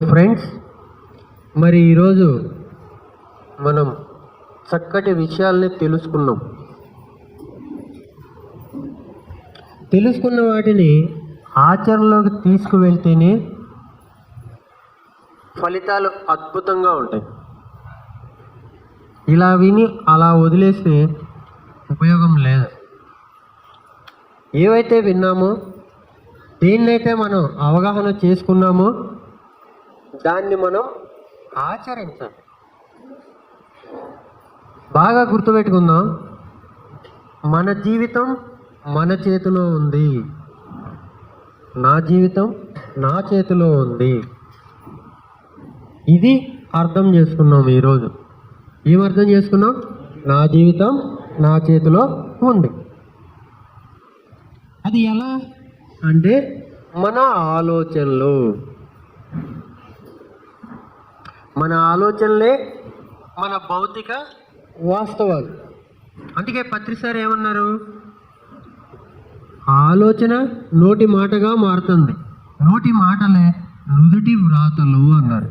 Friends, మరి ఈరోజు మనం చక్కటి విషయాల్ని తెలుసుకున్న వాటిని ఆచరణలోకి తీసుకువెళ్తేనే ఫలితాలు అద్భుతంగా ఉంటాయి. ఇలా విని అలా వదిలేస్తే ఉపయోగం లేదు. ఏవైతే విన్నామో, దేన్నైతే మనం అవగాహన చేసుకున్నామో దాన్ని మనం ఆచరించాలి. బాగా గుర్తుపెట్టుకుందాం, మన జీవితం మన చేతిలో ఉంది. నా జీవితం నా చేతిలో ఉంది. ఇది అర్థం చేసుకున్నాం. ఈరోజు ఏం అర్థం చేసుకున్నాం? నా జీవితం నా చేతిలో ఉంది. అది ఎలా అంటే మన ఆలోచనలే మన భౌతిక వాస్తవాలు. అందుకే పత్రిసారి ఏమన్నారు? ఆలోచన నోటి మాటగా మారుతుంది, నోటి మాటలే నుదుటి వ్రాతలు అన్నారు.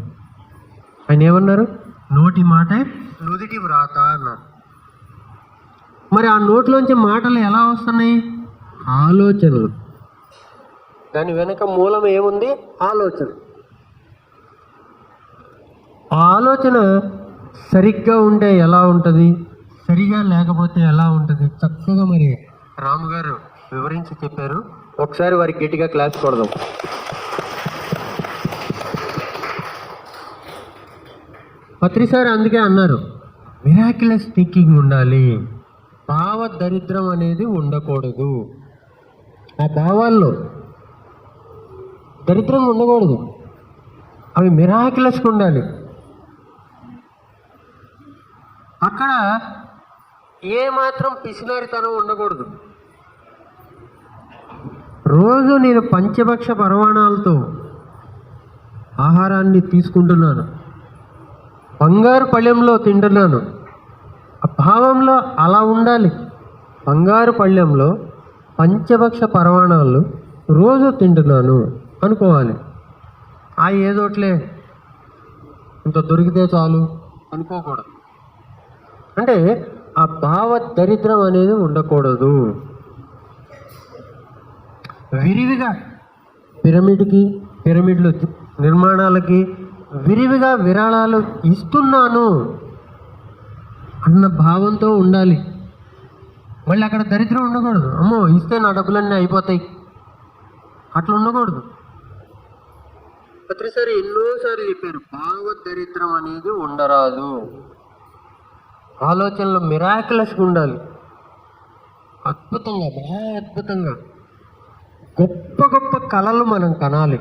ఆయన ఏమన్నారు? నోటి మాట నుదుటి వ్రాత అన్నారు. మరి ఆ నోట్లోంచి మాటలు ఎలా వస్తున్నాయి? ఆలోచనలు. దాని వెనక మూలం ఏముంది? ఆలోచన. ఆ ఆలోచన సరిగ్గా ఉంటే ఎలా ఉంటుంది, సరిగా లేకపోతే ఎలా ఉంటుంది, చక్కగా మరి రాము గారు వివరించి చెప్పారు. ఒకసారి వారికి గట్టిగా క్లాస్ కొడదాం. పత్రిసారి అందుకే అన్నారు, మిరాక్యులస్ థింకింగ్ ఉండాలి, భావ దరిద్రం అనేది ఉండకూడదు. ఆ భావాల్లో దరిద్రం ఉండకూడదు, అవి మిరాక్యులస్గా ఉండాలి. అక్కడ ఏమాత్రం పిసినారితనం ఉండకూడదు. రోజు నేను పంచభక్ష పరమాణాలతో ఆహారాన్ని తీసుకుంటున్నాను, బంగారు పళ్ళెంలో తింటున్నాను. ఆ భావంలో అలా ఉండాలి. బంగారు పళ్ళెంలో పంచభక్ష పరమాణాలు రోజు తింటున్నాను అనుకోవాలి. ఏదోట్లే ఇంత దొరికితే చాలు అనుకోకూడదు. అంటే ఆ భావ దరిద్రం అనేది ఉండకూడదు. విరివిగా పిరమిడ్లు నిర్మాణాలకి విరివిగా విరాళాలు ఇస్తున్నాను అన్న భావంతో ఉండాలి. మళ్ళీ అక్కడ దరిద్రం ఉండకూడదు. అమ్మో ఇస్తే నా డబ్బులన్నీ అయిపోతాయి, అట్లా ఉండకూడదు. ప్రతిసారి ఎన్నోసార్లు చెప్పారు, భావ దరిద్రం అనేది ఉండరాదు. ఆలోచనలు మిరాక్యులస్గా ఉండాలి. అద్భుతంగా, బాగా అద్భుతంగా గొప్ప గొప్ప కళలు మనం కనాలి.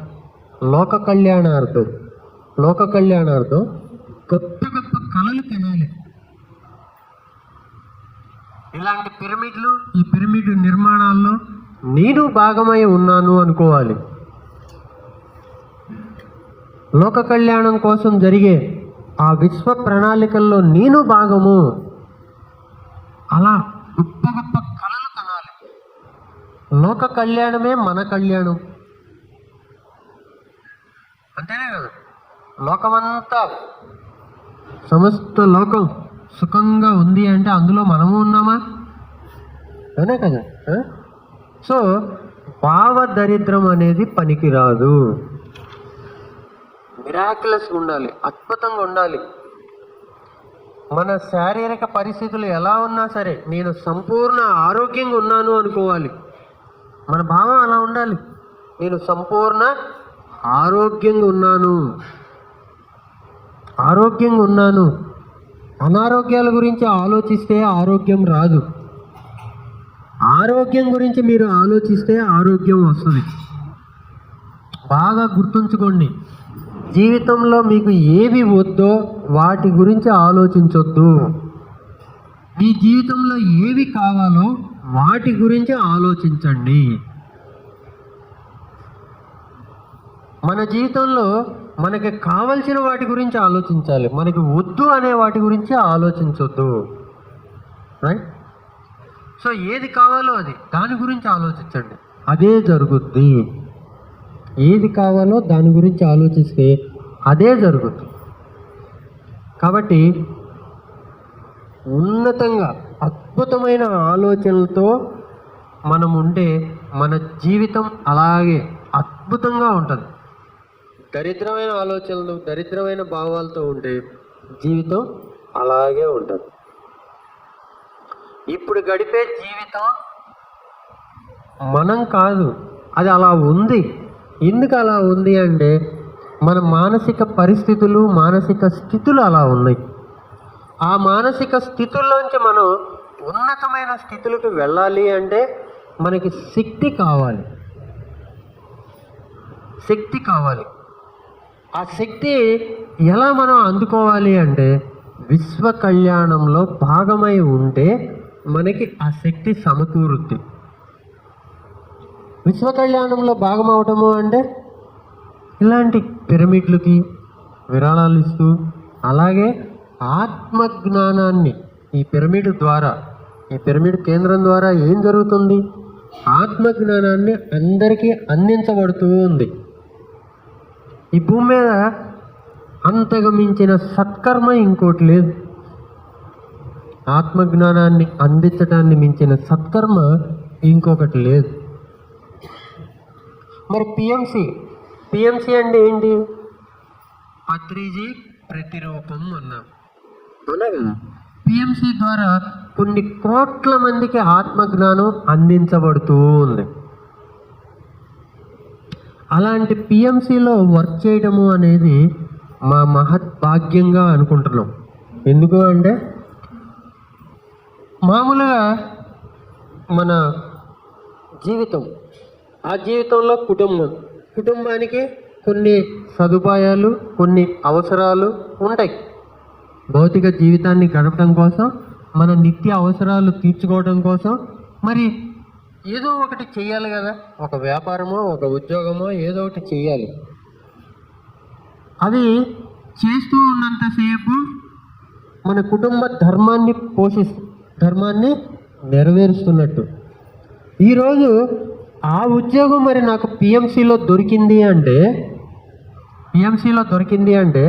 లోక కళ్యాణార్థం గొప్ప గొప్ప కళలు కనాలి. ఇలాంటి ఈ పిరమిడ్ నిర్మాణాల్లో నేను భాగమై ఉన్నాను అనుకోవాలి. లోక కళ్యాణం కోసం జరిగే ఆ విశ్వ ప్రణాళికల్లో నేను భాగము. అలా గొప్ప గొప్ప కళలు కనాలి. లోక కళ్యాణమే మన కళ్యాణం. అంతేనే కదా, లోకమంతా సమస్త లోకం సుఖంగా ఉంది అంటే అందులో మనము ఉన్నామా? అనే కదా. సో భావ దరిద్రం అనేది పనికిరాదు. మిరాక్యులస్గా ఉండాలి, అద్భుతంగా ఉండాలి. మన శారీరక పరిస్థితులు ఎలా ఉన్నా సరే నేను సంపూర్ణ ఆరోగ్యంగా ఉన్నాను అనుకోవాలి. మన భావం అలా ఉండాలి. నేను సంపూర్ణ ఆరోగ్యంగా ఉన్నాను. అనారోగ్యాల గురించి ఆలోచిస్తే ఆరోగ్యం రాదు. ఆరోగ్యం గురించి మీరు ఆలోచిస్తే ఆరోగ్యం వస్తుంది. బాగా గుర్తుంచుకోండి, జీవితంలో మీకు ఏవి వద్దో వాటి గురించి ఆలోచించొద్దు. మీ జీవితంలో ఏవి కావాలో వాటి గురించి ఆలోచించండి. మన జీవితంలో మనకి కావలసిన వాటి గురించి ఆలోచించాలి, మనకి వద్దు అనే వాటి గురించి ఆలోచించొద్దు. రైట్? సో ఏది కావాలో దాని గురించి ఆలోచించండి, అదే జరుగుద్ది. ఏది కావాలో దాని గురించి ఆలోచిస్తే అదే జరుగుతుంది. కాబట్టి ఉన్నతంగా అద్భుతమైన ఆలోచనలతో మనం ఉంటే మన జీవితం అలాగే అద్భుతంగా ఉంటుంది. దరిద్రమైన ఆలోచనలు, దరిద్రమైన భావాలతో ఉంటే జీవితం అలాగే ఉంటుంది. ఇప్పుడు గడిపే జీవితం మనం కాదు, అది అలా ఉంది. ఎందుకు అలా ఉంది అంటే మన మానసిక పరిస్థితులు, మానసిక స్థితులు అలా ఉన్నాయి. ఆ మానసిక స్థితుల్లోంచి మనం ఉన్నతమైన స్థితులకు వెళ్ళాలి అంటే మనకి శక్తి కావాలి. శక్తి కావాలి. ఆ శక్తి ఎలా మనం అందుకోవాలి అంటే విశ్వ కళ్యాణంలో భాగమై ఉంటే మనకి ఆ శక్తి సమకూరుద్ది. విశ్వ కళ్యాణంలో భాగం అవటము అంటే ఇలాంటి పిరమిడ్లకి విరాళాలు ఇస్తూ, అలాగే ఆత్మజ్ఞానాన్ని ఈ పిరమిడ్ ద్వారా, ఈ పిరమిడ్ కేంద్రం ద్వారా ఏం జరుగుతుంది? ఆత్మజ్ఞానాన్ని అందరికీ అందించబడుతూ ఉంది. ఈ భూమి మీద అంతకు మించిన సత్కర్మ ఇంకోటి లేదు. ఆత్మజ్ఞానాన్ని అందించడాన్ని మించిన సత్కర్మ ఇంకొకటి లేదు. మరి పిఎంసి అంటే ఏంటి? పత్రిజీ ప్రతిరూపం అన్నాం, అవునా కదా? పిఎంసి ద్వారా కొన్ని కోట్ల మందికి ఆత్మజ్ఞానం అందించబడుతూ ఉంది. అలాంటి పిఎంసిలో వర్క్ చేయడము అనేది మా మహద్భాగ్యంగా అనుకుంటున్నాం. ఎందుకు అంటే మామూలుగా మన జీవితం, ఆ జీవితంలో కుటుంబానికి కొన్ని సదుపాయాలు, కొన్ని అవసరాలు ఉంటాయి. భౌతిక జీవితాన్ని గడపడం కోసం, మన నిత్య అవసరాలు తీర్చుకోవడం కోసం మరి ఏదో ఒకటి చెయ్యాలి కదా. ఒక వ్యాపారమో, ఒక ఉద్యోగమో ఏదో ఒకటి చెయ్యాలి. అది చేస్తూ ఉన్నంతసేపు మన కుటుంబ ధర్మాన్ని నెరవేరుస్తున్నట్టు. ఈరోజు ఆ ఉద్యోగం మరి నాకు పిఎంసిలో దొరికింది అంటే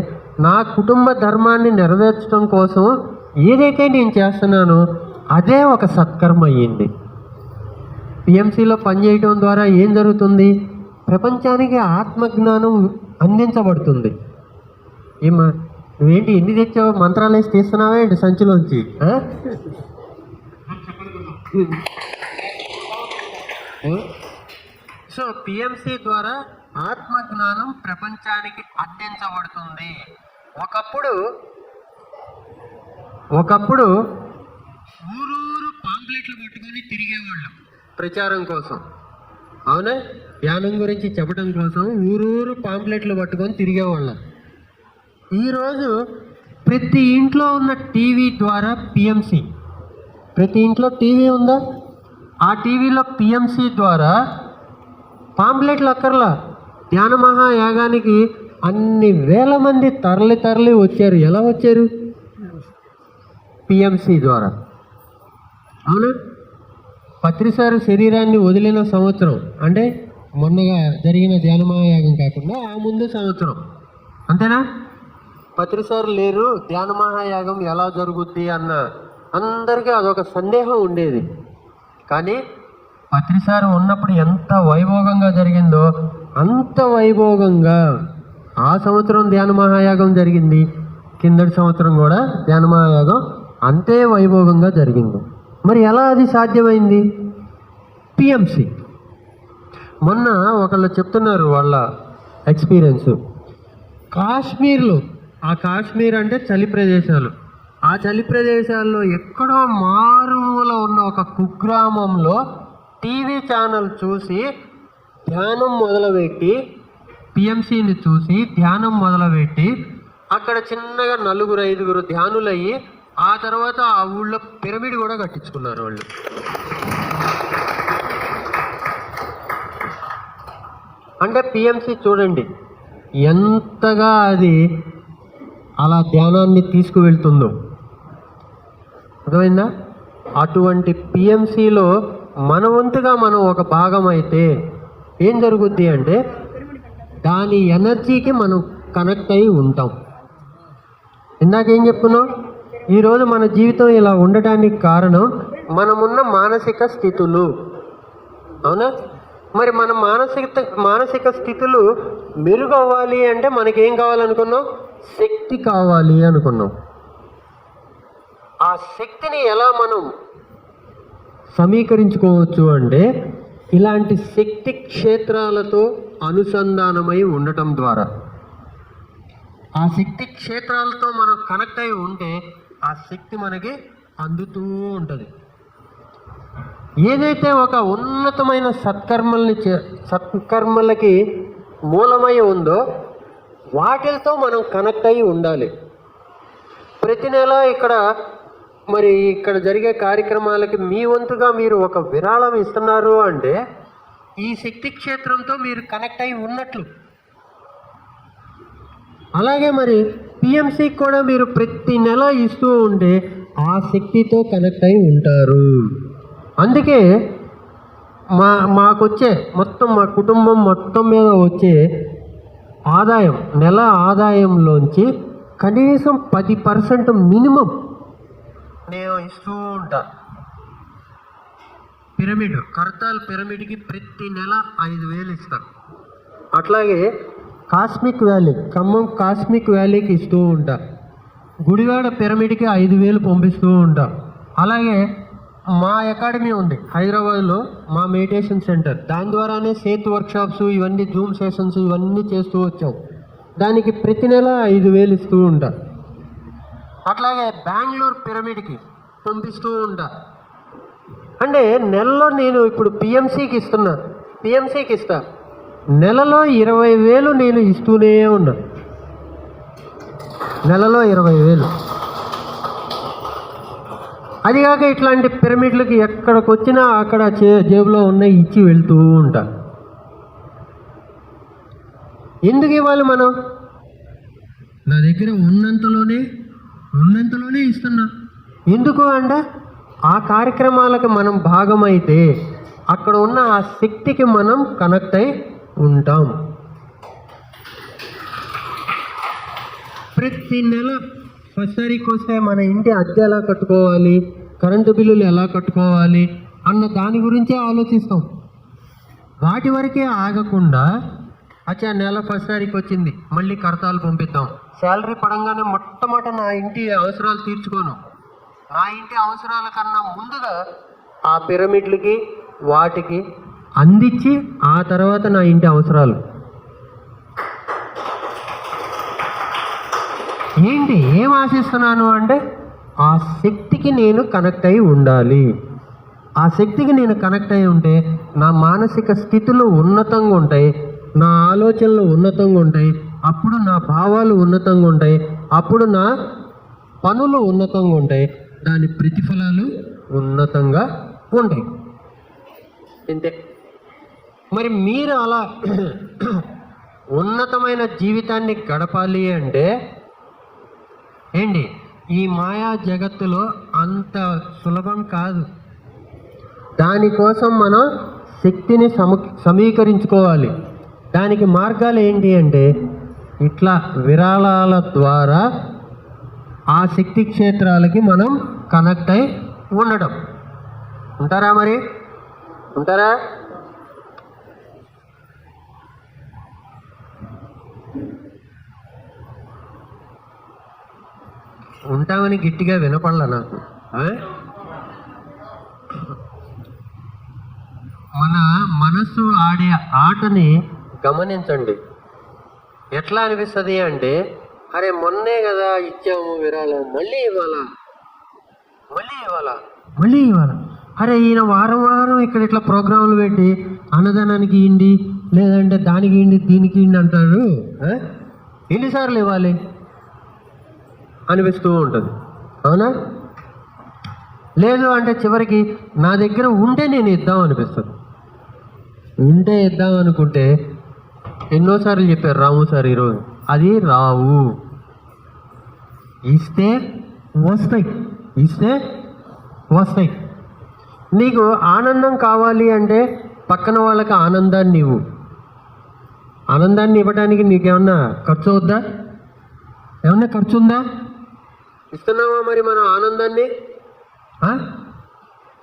నా కుటుంబ ధర్మాన్ని నెరవేర్చడం కోసం ఏదైతే నేను చేస్తున్నానో అదే ఒక సత్కర్మ అయ్యింది. పిఎంసిలో పనిచేయడం ద్వారా ఏం జరుగుతుంది? ప్రపంచానికి ఆత్మజ్ఞానం అందించబడుతుంది. నువ్వేంటి ఎన్ని తెచ్చావు? మంత్రాలు వేసి తీస్తున్నావా ఏంటి సంచిలోంచి? సో పిఎంసి ద్వారా ఆత్మజ్ఞానం ప్రపంచానికి అందించబడుతుంది. ఒకప్పుడు ఊరూరు పాంప్లెట్లు పట్టుకొని తిరిగేవాళ్ళు ప్రచారం కోసం, అవునా? ధ్యానం గురించి చెప్పడం కోసం ఊరూరు పాంప్లెట్లు పట్టుకొని తిరిగేవాళ్ళం. ఈరోజు ప్రతి ఇంట్లో ఉన్న టీవీ ద్వారా పిఎంసి, ప్రతి ఇంట్లో టీవీ ఉందా? ఆ టీవీలో పిఎంసి ద్వారా పాంప్లెట్లు అక్కర్లా. ధ్యాన మహాయాగానికి అన్ని వేల మంది తరలి వచ్చారు. ఎలా వచ్చారు? పిఎంసి ద్వారా, అవునా? పత్రిసారి శరీరాన్ని వదిలిన సంవత్సరం అంటే మొన్నగా జరిగిన ధ్యాన మహాయాగం కాకుండా ఆ ముందు సంవత్సరం, అంతేనా? పత్రిసారి లేరు, ధ్యాన మహాయాగం ఎలా జరుగుద్ది అన్న అందరికీ అదొక సందేహం ఉండేది. కానీ పత్రిసారి ఉన్నప్పుడు ఎంత వైభోగంగా జరిగిందో అంత వైభోగంగా ఆ సంవత్సరం ధ్యాన మహాయాగం జరిగింది. కిందటి సంవత్సరం కూడా ధ్యాన మహాయాగం అంతే వైభోగంగా జరిగింది. మరి ఎలా అది సాధ్యమైంది? పిఎంసి. మొన్న ఒకళ్ళు చెప్తున్నారు వాళ్ళ ఎక్స్పీరియన్స్. కాశ్మీర్లో, ఆ కాశ్మీర్ అంటే చలి ప్రదేశాలు, ఆ చలి ప్రదేశాల్లో ఎక్కడో మారుమూల ఉన్న ఒక కుగ్రామంలో టీవీ ఛానల్ చూసి ధ్యానం మొదలుపెట్టి, పిఎంసిని చూసి ధ్యానం మొదలుపెట్టి అక్కడ చిన్నగా 4-5 ధ్యానులయ్యి ఆ తర్వాత ఆ ఊళ్ళో పిరమిడ్ కూడా కట్టించుకున్నారు వాళ్ళు. అంటే పిఎంసి చూడండి ఎంతగా అది అలా ధ్యానాన్ని తీసుకువెళ్తుందో, అర్థమైందా? అటువంటి పిఎంసిలో మన వంతుగా మనం ఒక భాగం అయితే ఏం జరుగుద్ది అంటే దాని ఎనర్జీకి మనం కనెక్ట్ అయి ఉంటాం. ఇందాకేం చెప్పుకున్నాం? ఈరోజు మన జీవితం ఇలా ఉండటానికి కారణం మనమున్న మానసిక స్థితులు. అవునా? మరి మన మానసిక స్థితులు మెరుగవ్వాలి అంటే మనకేం కావాలనుకున్నాం? శక్తి కావాలి అనుకున్నాం. ఆ శక్తిని ఎలా మనం సమీకరించుకోవచ్చు అంటే ఇలాంటి శక్తి క్షేత్రాలతో అనుసంధానమై ఉండటం ద్వారా. ఆ శక్తి క్షేత్రాలతో మనం కనెక్ట్ అయి ఉంటే ఆ శక్తి మనకి అందుతూ ఉంటుంది. ఏదైతే ఒక ఉన్నతమైన సత్కర్మలకి మూలమై ఉందో వాటితో మనం కనెక్ట్ అయి ఉండాలి. ప్రతి నెల ఇక్కడ జరిగే కార్యక్రమాలకి మీ వంతుగా మీరు ఒక విరాళం ఇస్తున్నారు అంటే ఈ శక్తి క్షేత్రంతో మీరు కనెక్ట్ అయి ఉన్నట్లు. అలాగే మరి పిఎంసికి కూడా మీరు ప్రతి నెల ఇస్తూ ఉంటే ఆ శక్తితో కనెక్ట్ అయి ఉంటారు. అందుకే మాకొచ్చే మొత్తం మా కుటుంబం మొత్తం మీద వచ్చే ఆదాయం, నెల ఆదాయంలోంచి కనీసం 10% మినిమం నేను ఇస్తూ ఉంటా. కర్తాల్ పిరమిడ్కి ప్రతి నెల 5,000 ఇస్తాను. అట్లాగే ఖమ్మం కాస్మిక్ వ్యాలీకి ఇస్తూ ఉంటా. గుడివాడ పిరమిడ్కి 5,000 పంపిస్తూ ఉంటా. అలాగే మా అకాడమీ ఉంది హైదరాబాద్లో, మా మెడిటేషన్ సెంటర్, దాని ద్వారానే సేత్ వర్క్షాప్స్, ఇవన్నీ జూమ్ సెషన్స్ ఇవన్నీ చేస్తూ వచ్చాం. దానికి ప్రతి నెల 5,000 ఇస్తూ ఉంటా. అట్లాగే బెంగళూరు పిరమిడ్కి పంపిస్తూ ఉంటా. అంటే నెలలో నేను ఇప్పుడు పిఎంసికి ఇస్తా. నెలలో 20,000 నేను ఇస్తూనే ఉన్నా. నెలలో 20,000. అదిగాక ఇట్లాంటి పిరమిడ్లకి ఎక్కడికి వచ్చినా అక్కడ జేబులో ఉన్నాయి ఇచ్చి వెళ్తూ ఉంటా. ఎందుకు ఇవ్వాలి మనం? నా దగ్గర ఉన్నంతలోనే ఇస్తున్నా. ఎందుకు అంటే ఆ కార్యక్రమాలకు మనం భాగమైతే అక్కడ ఉన్న ఆ శక్తికి మనం కనెక్ట్ అయి ఉంటాం. ప్రతి నెల ఫస్ట్ తారీఖు వస్తే మన ఇంటి అద్దె ఎలా కట్టుకోవాలి, కరెంటు బిల్లులు ఎలా కట్టుకోవాలి అన్న దాని గురించే ఆలోచిస్తాం. వాటి వరకే ఆగకుండా నెల ఫస్ట్ తారీఖు వచ్చింది, మళ్ళీ కర్తాలు పంపిద్దాం. శాలరీ పడంగానే మొట్టమొదట నా ఇంటి అవసరాలు తీర్చుకోను. నా ఇంటి అవసరాల కన్నా ముందుగా ఆ పిరమిడ్లకి వాటికి అందించి ఆ తర్వాత నా ఇంటి అవసరాలు. ఏం ఆశిస్తున్నాను అంటే ఆ శక్తికి నేను కనెక్ట్ అయి ఉండాలి. ఆ శక్తికి నేను కనెక్ట్ అయి ఉంటే నా మానసిక స్థితులు ఉన్నతంగా ఉంటాయి, నా ఆలోచనలు ఉన్నతంగా ఉంటాయి, అప్పుడు నా భావాలు ఉన్నతంగా ఉంటాయి, అప్పుడు నా పనులు ఉన్నతంగా ఉంటాయి, దాని ప్రతిఫలాలు ఉన్నతంగా ఉంటాయి. అంతే. మరి మీరు అలా ఉన్నతమైన జీవితాన్ని గడపాలి అంటే ఈ మాయా జగత్తులో అంత సులభం కాదు. దానికోసం మనం శక్తిని సమీకరించుకోవాలి. దానికి మార్గాలు ఏంటి అంటే ఇట్లా విరాళాల ద్వారా ఆ శక్తి క్షేత్రాలకి మనం కనెక్ట్ అయి ఉండడం. ఉంటారా? ఉంటామని గట్టిగా వినపడలా నాకు. మన మనసు ఆడే ఆటని గమనించండి. ఎట్లా అనిపిస్తుంది అంటే అరే మొన్నే కదా ఇచ్చాము విరాళం, మళ్ళీ ఇవ్వాలా. అరే ఈయన వారం ఇక్కడ ఇట్లా ప్రోగ్రాంలు పెట్టి అన్నదానానికి ఇండి, లేదంటే దానికి ఇండి దీనికి ఇండి అంటారు. ఎన్నిసార్లు ఇవ్వాలి అనిపిస్తూ ఉంటుంది. అవునా? లేదు అంటే చివరికి నా దగ్గర ఉంటే నేను ఇద్దాం అనిపిస్తుంది. ఉంటే ఇద్దాం అనుకుంటే ఎన్నోసార్లు చెప్పారు రాము సార్ ఈరోజు, అది రావు. ఇస్తే వస్తాయి. నీకు ఆనందం కావాలి అంటే పక్కన వాళ్ళకి ఆనందాన్ని ఇవ్వు. ఆనందాన్ని ఇవ్వడానికి నీకేమన్నా ఖర్చు అవుద్దా? ఏమన్నా ఖర్చు ఉందా? ఇస్తున్నావా మరి మనం ఆనందాన్ని?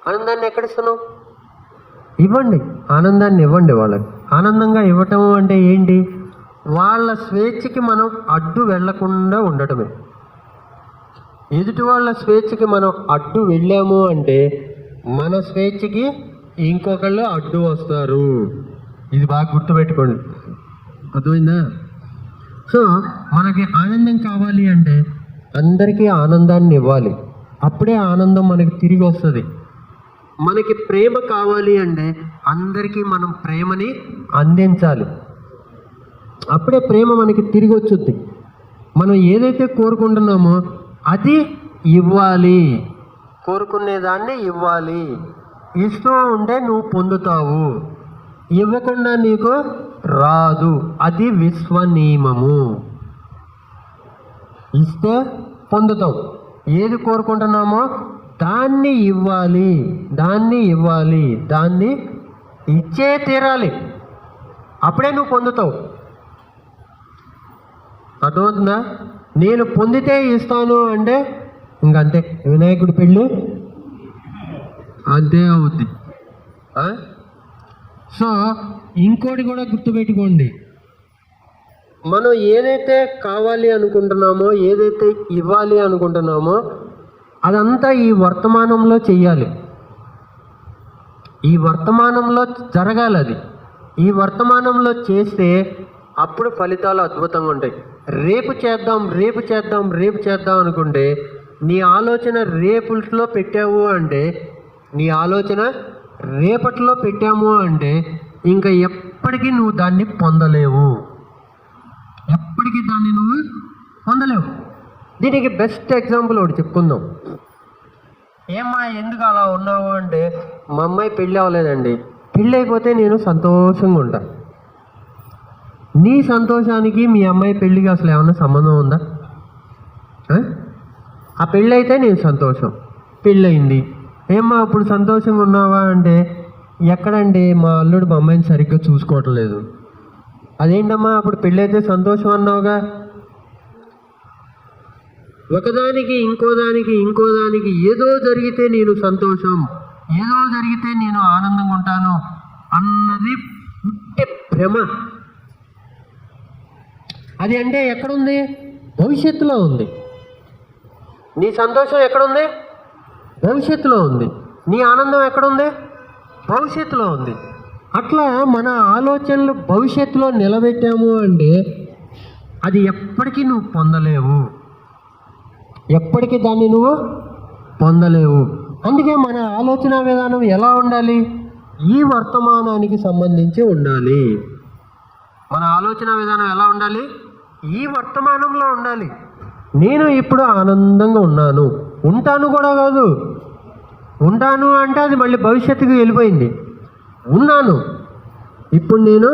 ఆనందాన్ని ఎక్కడ ఇస్తున్నావు? ఇవ్వండి, ఆనందాన్ని ఇవ్వండి వాళ్ళకి. ఆనందంగా ఇవ్వటం అంటే ఏంటి? వాళ్ళ స్వేచ్ఛకి మనం అడ్డు వెళ్లకుండా ఉండటమే. ఎదుటి వాళ్ళ స్వేచ్ఛకి మనం అడ్డు వెళ్ళాము అంటే మన స్వేచ్ఛకి ఇంకొకళ్ళు అడ్డు వస్తారు. ఇది బాగా గుర్తుపెట్టుకోండి, అర్థమైందా? సో మనకి ఆనందం కావాలి అంటే అందరికీ ఆనందాన్ని ఇవ్వాలి, అప్పుడే ఆనందం మనకి తిరిగి వస్తుంది. మనకి ప్రేమ కావాలి అంటే అందరికీ మనం ప్రేమని అందించాలి, అప్పుడే ప్రేమ మనకి తిరిగి వచ్చుద్ది. మనం ఏదైతే కోరుకుంటున్నామో అది ఇవ్వాలి, కోరుకునేదాన్ని ఇవ్వాలి. ఇస్తూ ఉంటే నువ్వు పొందుతావు, ఇవ్వకుండా నీకు రాదు. అది విశ్వ నియమము. ఇస్తే పొందుతాం. ఏది కోరుకుంటున్నామో దాన్ని ఇవ్వాలి, దాన్ని ఇవ్వాలి, దాన్ని ఇచ్చే తీరాలి, అప్పుడే నువ్వు పొందుతావు. అర్థమవుతుందా? నేను పొందితే ఇస్తాను అంటే ఇంకంతే, వినాయకుడి పెళ్ళి అంతే అవుద్ది. సో ఇంకోటి కూడా గుర్తుపెట్టుకోండి, మనం ఏదైతే కావాలి అనుకుంటున్నామో, ఏదైతే ఇవ్వాలి అనుకుంటున్నామో అదంతా ఈ వర్తమానంలో చెయ్యాలి, ఈ వర్తమానంలో జరగాలి. అది ఈ వర్తమానంలో చేస్తే అప్పుడు ఫలితాలు అద్భుతంగా ఉంటాయి. రేపు చేద్దాం, రేపు చేద్దాం, రేపు చేద్దాం అనుకుంటే నీ ఆలోచన రేపులో పెట్టావు అంటే, నీ ఆలోచన రేపట్లో పెట్టాము అంటే ఇంకా ఎప్పటికీ నువ్వు దాన్ని పొందలేవు, ఎప్పటికీ దాన్ని నువ్వు పొందలేవు. దీనికి బెస్ట్ ఎగ్జాంపుల్ ఒకటి చెప్పుకుందాం. ఏమ్మా ఎందుకు అలా ఉన్నావు అంటే, మా అమ్మాయి పెళ్ళి అవ్వలేదండి, పెళ్ళి అయిపోతే నేను సంతోషంగా ఉంటా. నీ సంతోషానికి మీ అమ్మాయి పెళ్ళికి అసలు ఏమన్నా సంబంధం ఉందా? ఆ పెళ్ళి అయితే నేను సంతోషం, పెళ్ళయింది, ఏమ్మా అప్పుడు సంతోషంగా ఉన్నావా అంటే, ఎక్కడండి మా అల్లుడు మా అమ్మాయిని సరిగ్గా చూసుకోవటం లేదు. అదేంటమ్మా అప్పుడు పెళ్ళైతే సంతోషం అన్నావుగా? ఒకదానికి ఇంకోదానికి ఏదో జరిగితే నేను సంతోషం, ఏదో జరిగితే నేను ఆనందంగా ఉంటాను అన్నది పుట్టే భ్రమ. అది అంటే ఎక్కడుంది? భవిష్యత్తులో ఉంది. నీ సంతోషం ఎక్కడుంది? భవిష్యత్తులో ఉంది. నీ ఆనందం ఎక్కడుంది? భవిష్యత్తులో ఉంది. అట్లా మన ఆలోచనలు భవిష్యత్తులో నిలబెట్టాము అంటే అది ఎప్పటికీ నువ్వు పొందలేవు, ఎప్పటికీ దాన్ని నువ్వు పొందలేవు. అందుకే మన ఆలోచన విధానం ఎలా ఉండాలి? ఈ వర్తమానానికి సంబంధించి ఉండాలి. మన ఆలోచన విధానం ఎలా ఉండాలి? ఈ వర్తమానంలో ఉండాలి. నేను ఇప్పుడు ఆనందంగా ఉన్నాను, ఉంటాను కూడా కాదు, ఉంటాను అంటే అది మళ్ళీ భవిష్యత్తుకి వెళ్ళిపోయింది. ఉన్నాను, ఇప్పుడు నేను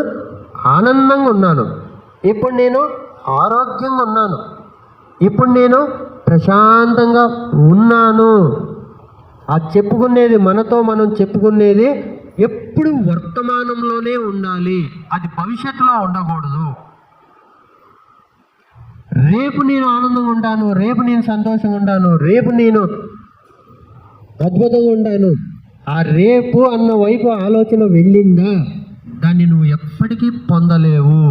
ఆనందంగా ఉన్నాను, ఇప్పుడు నేను ఆరోగ్యంగా ఉన్నాను, ఇప్పుడు నేను ప్రశాంతంగా ఉన్నాను. ఆ చెప్పుకునేది, మనతో మనం చెప్పుకునేది ఎప్పుడు వర్తమానంలోనే ఉండాలి, అది భవిష్యత్తులో ఉండకూడదు. రేపు నేను ఆనందంగా ఉంటాను, రేపు నేను సంతోషంగా ఉంటాను, రేపు నేను అద్భుతంగా ఉంటాను, ఆ రేపు అన్న వైపు ఆలోచన వెళ్ళిందా దాన్ని నువ్వు ఎప్పటికీ పొందలేవు.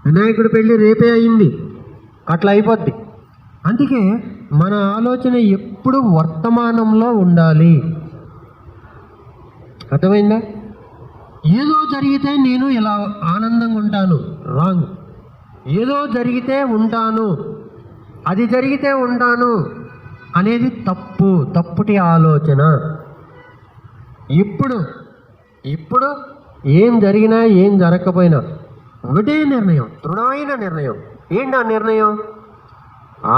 వినాయకుడి పెళ్ళి రేపే అయింది, అట్లా అయిపోద్ది. అందుకే మన ఆలోచన ఎప్పుడు వర్తమానంలో ఉండాలి. అర్థమైందా? ఏదో జరిగితే నేను ఇలా ఆనందంగా ఉంటాను, రాంగ్. ఏదో జరిగితే ఉంటాను, అది జరిగితే ఉంటాను అనేది తప్పు, తప్పుటి ఆలోచన. ఇప్పుడు ఏం జరిగినా ఏం జరగకపోయినా ఒకటే నిర్ణయం, దృఢమైన నిర్ణయం. ఏంటి ఆ నిర్ణయం?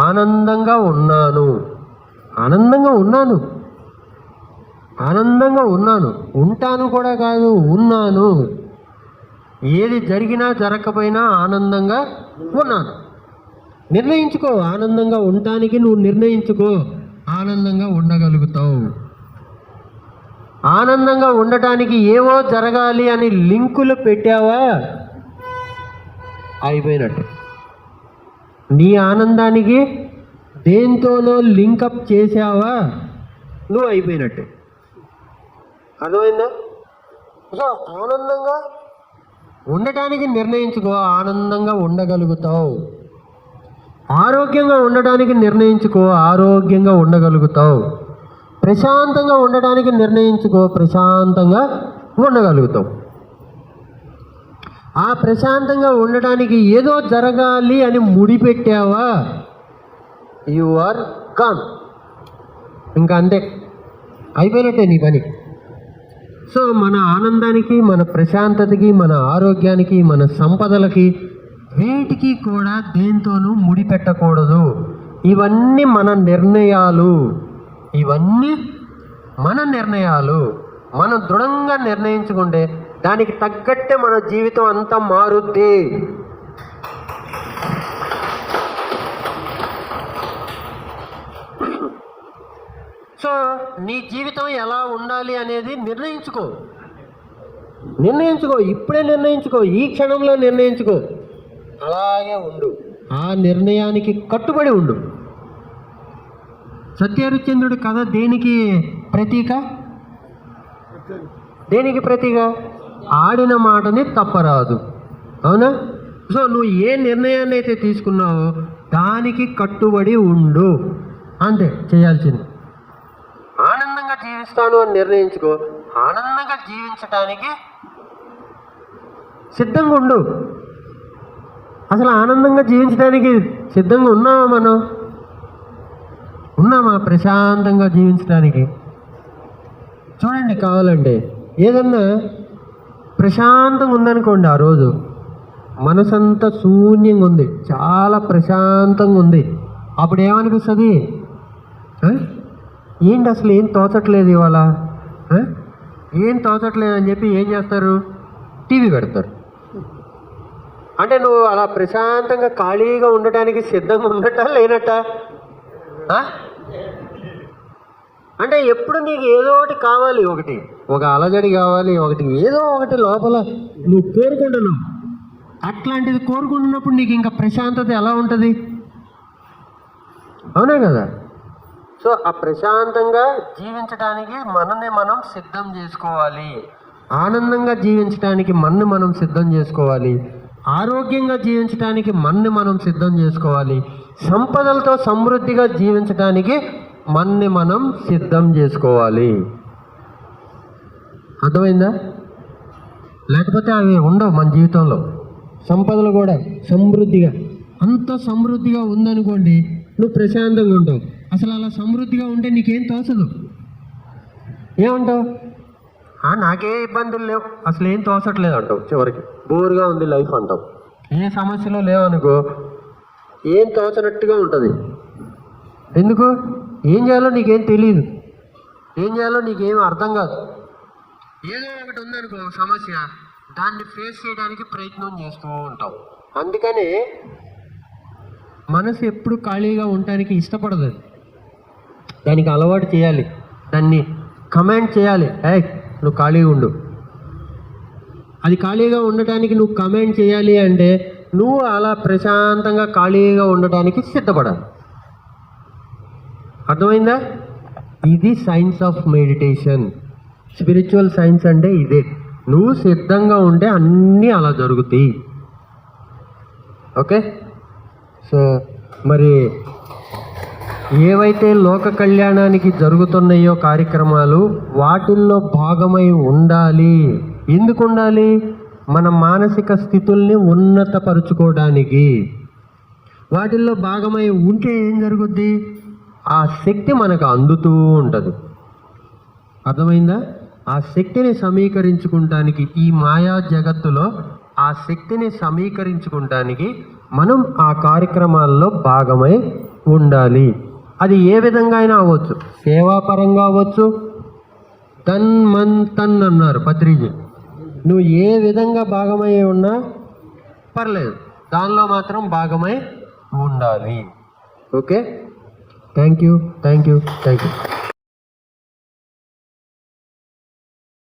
ఆనందంగా ఉన్నాను, ఆనందంగా ఉన్నాను, ఆనందంగా ఉన్నాను, ఉంటాను కూడా కాదు, ఉన్నాను. ఏది జరిగినా జరగకపోయినా ఆనందంగా ఉన్నాను. నిర్ణయించుకో, ఆనందంగా ఉండటానికి నువ్వు నిర్ణయించుకో, ఆనందంగా ఉండగలుగుతావు. ఆనందంగా ఉండటానికి ఏవో జరగాలి అని లింకులు పెట్టావా, అయిపోయినట్టు. నీ ఆనందానికి దేంతోనో లింకప్ చేసావా, నువ్వు అయిపోయినట్టే. అర్థమైందా? సో ఆనందంగా ఉండటానికి నిర్ణయించుకో, ఆనందంగా ఉండగలుగుతావు. ఆరోగ్యంగా ఉండడానికి నిర్ణయించుకో, ఆరోగ్యంగా ఉండగలుగుతావు. ప్రశాంతంగా ఉండడానికి నిర్ణయించుకో, ప్రశాంతంగా ఉండగలుగుతావు. ఆ ప్రశాంతంగా ఉండటానికి ఏదో జరగాలి అని ముడిపెట్టావా, యు ఆర్ గాన్. ఇంకా అంతే, అయిపోయినట్టే నీ పని. సో మన ఆనందానికి, మన ప్రశాంతతకి, మన ఆరోగ్యానికి, మన సంపదలకి వేటికి కూడా దేంతోనూ ముడిపెట్టకూడదు. ఇవన్నీ మన నిర్ణయాలు, ఇవన్నీ మన నిర్ణయాలు. మనం దృఢంగా నిర్ణయించుకుంటే దానికి తగ్గట్టే మన జీవితం అంతా మారుద్ది. సో నీ జీవితం ఎలా ఉండాలి అనేది నిర్ణయించుకో. ఇప్పుడే నిర్ణయించుకో, ఈ క్షణంలో నిర్ణయించుకో. అలాగే ఉండు, ఆ నిర్ణయానికి కట్టుబడి ఉండు. సత్యహరిశ్చంద్రుడి కథ దేనికి ప్రతీక? దేనికి ప్రతీక? ఆడిన మాటని తప్పరాదు. అవునా? సో నువ్వు ఏ నిర్ణయాన్ని అయితే తీసుకున్నావో దానికి కట్టుబడి ఉండు, అంతే చేయాల్సింది. ఆనందంగా జీవిస్తాను అని నిర్ణయించుకో, ఆనందంగా జీవించటానికి సిద్ధంగా ఉండు. అసలు ఆనందంగా జీవించడానికి సిద్ధంగా ఉన్నామా? మనం ఉన్నామా ప్రశాంతంగా జీవించడానికి? చూడండి, కావాలంటే ఏదన్నా ప్రశాంతంగా ఉందనుకోండి, ఆ రోజు మనసంతా శూన్యంగా ఉంది, చాలా ప్రశాంతంగా ఉంది. అప్పుడు ఏమనిపిస్తుంది? ఏంటి అసలు ఏం తోచట్లేదు ఇవాళ, ఏం తోచట్లేదు అని చెప్పి ఏం చేస్తారు? టీవీ పెడతారు. అంటే నువ్వు అలా ప్రశాంతంగా ఖాళీగా ఉండటానికి సిద్ధంగా ఉన్నట్ట లేనట్ట? అంటే ఎప్పుడు నీకు ఏదో ఒకటి కావాలి, ఒకటి ఒక అలజడి కావాలి, ఒకటి ఏదో ఒకటి లోపల నువ్వు కోరుకుంటున్నావు. అట్లాంటిది కోరుకుంటున్నప్పుడు నీకు ఇంకా ప్రశాంతత ఎలా ఉంటుంది? అవునా కదా? సో ఆ ప్రశాంతంగా జీవించడానికి మనల్ని మనం సిద్ధం చేసుకోవాలి. ఆనందంగా జీవించడానికి మనల్ని మనం సిద్ధం చేసుకోవాలి. ఆరోగ్యంగా జీవించడానికి మనల్ని మనం సిద్ధం చేసుకోవాలి. సంపదలతో సమృద్ధిగా జీవించడానికి మనల్ని మనం సిద్ధం చేసుకోవాలి. అర్థమైందా? లేకపోతే అవి ఉండవు మన జీవితంలో. సంపదలు కూడా సమృద్ధిగా, అంత సమృద్ధిగా ఉందనుకోండి, నువ్వు ప్రశాంతంగా ఉంటావు. అసలు అలా సమృద్ధిగా ఉంటే నీకేం తోచదు. ఏమంటావు? నాకే ఇబ్బందులు లేవు, అసలు ఏం తోచట్లేదు అంటావు. చివరికి బోర్గా ఉంది లైఫ్ అంటావు. ఏ సమస్యలు లేవనుకో, ఏం తోచనట్టుగా ఉంటుంది. ఎందుకు? ఏం చేయాలో నీకేం తెలియదు, ఏం చేయాలో నీకేం అర్థం కాదు. ఏదో ఒకటి ఉందనుకో సమస్య, దాన్ని ఫేస్ చేయడానికి ప్రయత్నం చేస్తూ ఉంటావు. అందుకని మనసు ఎప్పుడు ఖాళీగా ఉండటానికి ఇష్టపడదు. దానికి అలవాటు చేయాలి, దాన్ని కమాండ్ చేయాలి. నువ్వు ఖాళీగా ఉండు. అది ఖాళీగా ఉండటానికి నువ్వు కమాండ్ చేయాలి అంటే నువ్వు అలా ప్రశాంతంగా ఖాళీగా ఉండటానికి సిద్ధపడాలి. అర్థమైందా? ఇది science of meditation. Spiritual science అంటే ఇదే. నువ్వు సిద్ధంగా ఉంటే అన్నీ అలా జరుగుతాయి. ఓకే? సో మరి ఏవైతే లోక కళ్యాణానికి జరుగుతున్నాయో కార్యక్రమాలు, వాటిల్లో భాగమై ఉండాలి. ఎందుకు ఉండాలి? మన మానసిక స్థితుల్ని ఉన్నతపరుచుకోవడానికి. వాటిల్లో భాగమై ఉంటే ఏం జరుగుద్ది? ఆ శక్తి మనకు అందుతూ ఉంటుంది. అర్థమైందా? ఆ శక్తిని సమీకరించుకుంటానికి, ఈ మాయా జగత్తులో ఆ శక్తిని సమీకరించుకుంటానికి మనం ఆ కార్యక్రమాల్లో భాగమై ఉండాలి. అది ఏ విధంగా అయినా అవ్వచ్చు. సేవాపరంగా అవ్వచ్చు. తన్ మన్ తన్ అన్నారు పత్రిజీ. నువ్వు ఏ విధంగా భాగమై ఉన్నా పర్లేదు, దానిలో మాత్రం భాగమై ఉండాలి. ఓకే? Thank you.